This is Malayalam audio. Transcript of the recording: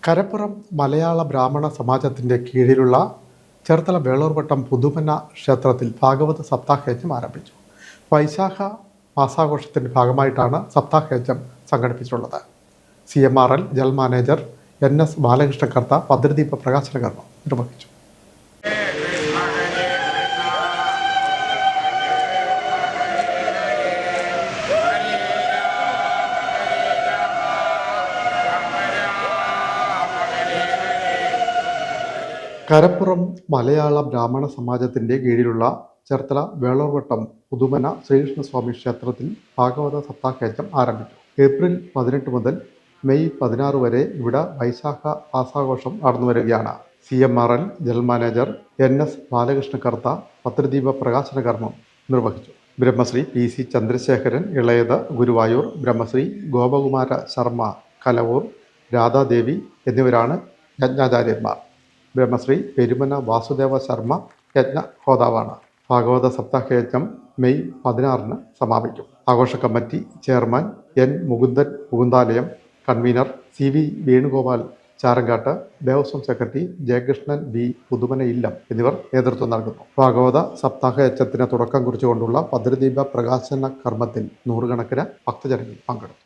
കരപ്പുറം മലയാള ബ്രാഹ്മണ സമാജത്തിൻ്റെ കീഴിലുള്ള ചേർത്തല വേളൂർവട്ടം പുതുമന ക്ഷേത്രത്തിൽ ഭാഗവത സപ്താഹയജ്ഞം ആരംഭിച്ചു. വൈശാഖ മാസാഘോഷത്തിൻ്റെ ഭാഗമായിട്ടാണ് സപ്താഹയജ്ഞം സംഘടിപ്പിച്ചിട്ടുള്ളത്. CMRL general manager NS Balakrishna Kartha ഭദ്രദീപ പ്രകാശന കർമ്മം നിർവഹിച്ചു. കരപ്പുറം മലയാള ബ്രാഹ്മണ സമാജത്തിൻ്റെ കീഴിലുള്ള ചേർത്തല വേളൂർവട്ടം പുതുമന ശ്രീകൃഷ്ണസ്വാമി ക്ഷേത്രത്തിൽ ഭാഗവത സപ്താഹയജ്ഞം ആരംഭിച്ചു. ഏപ്രിൽ 18 മുതൽ മെയ് 16 വരെ ഇവിടെ വൈശാഖ മാസാഘോഷം നടന്നുവരികയാണ്. CMRL general manager NS Balakrishna Kartha ഭദ്രദീപ പ്രകാശന കർമ്മം നിർവഹിച്ചു. ബ്രഹ്മശ്രീ PC ചന്ദ്രശേഖരൻ ഇളയത് ഗുരുവായൂർ, ബ്രഹ്മശ്രീ ഗോപകുമാര ശർമ്മ കലവൂർ, രാധാദേവി എന്നിവരാണ് യജ്ഞാചാര്യന്മാർ. ബ്രഹ്മശ്രീ പെരുമന വാസുദേവ ശർമ്മ യജ്ഞ ഹോതാവാണ്. ഭാഗവത സപ്താഹയജ്ഞം മെയ് 16 സമാപിക്കും. ആഘോഷ committee chairman N Mukundan Mukundalayam, convener CV Venugopal Charankattu, Devaswom secretary Jayakrishnan B Puthumana Illam എന്നിവർ നേതൃത്വം നൽകുന്നു. ഭാഗവത സപ്താഹയജ്ഞത്തിന് തുടക്കം കുറിച്ചുകൊണ്ടുള്ള ഭദ്രദീപ പ്രകാശന കർമ്മത്തിൽ നൂറുകണക്കിന് ഭക്തജനങ്ങൾ പങ്കെടുത്തു.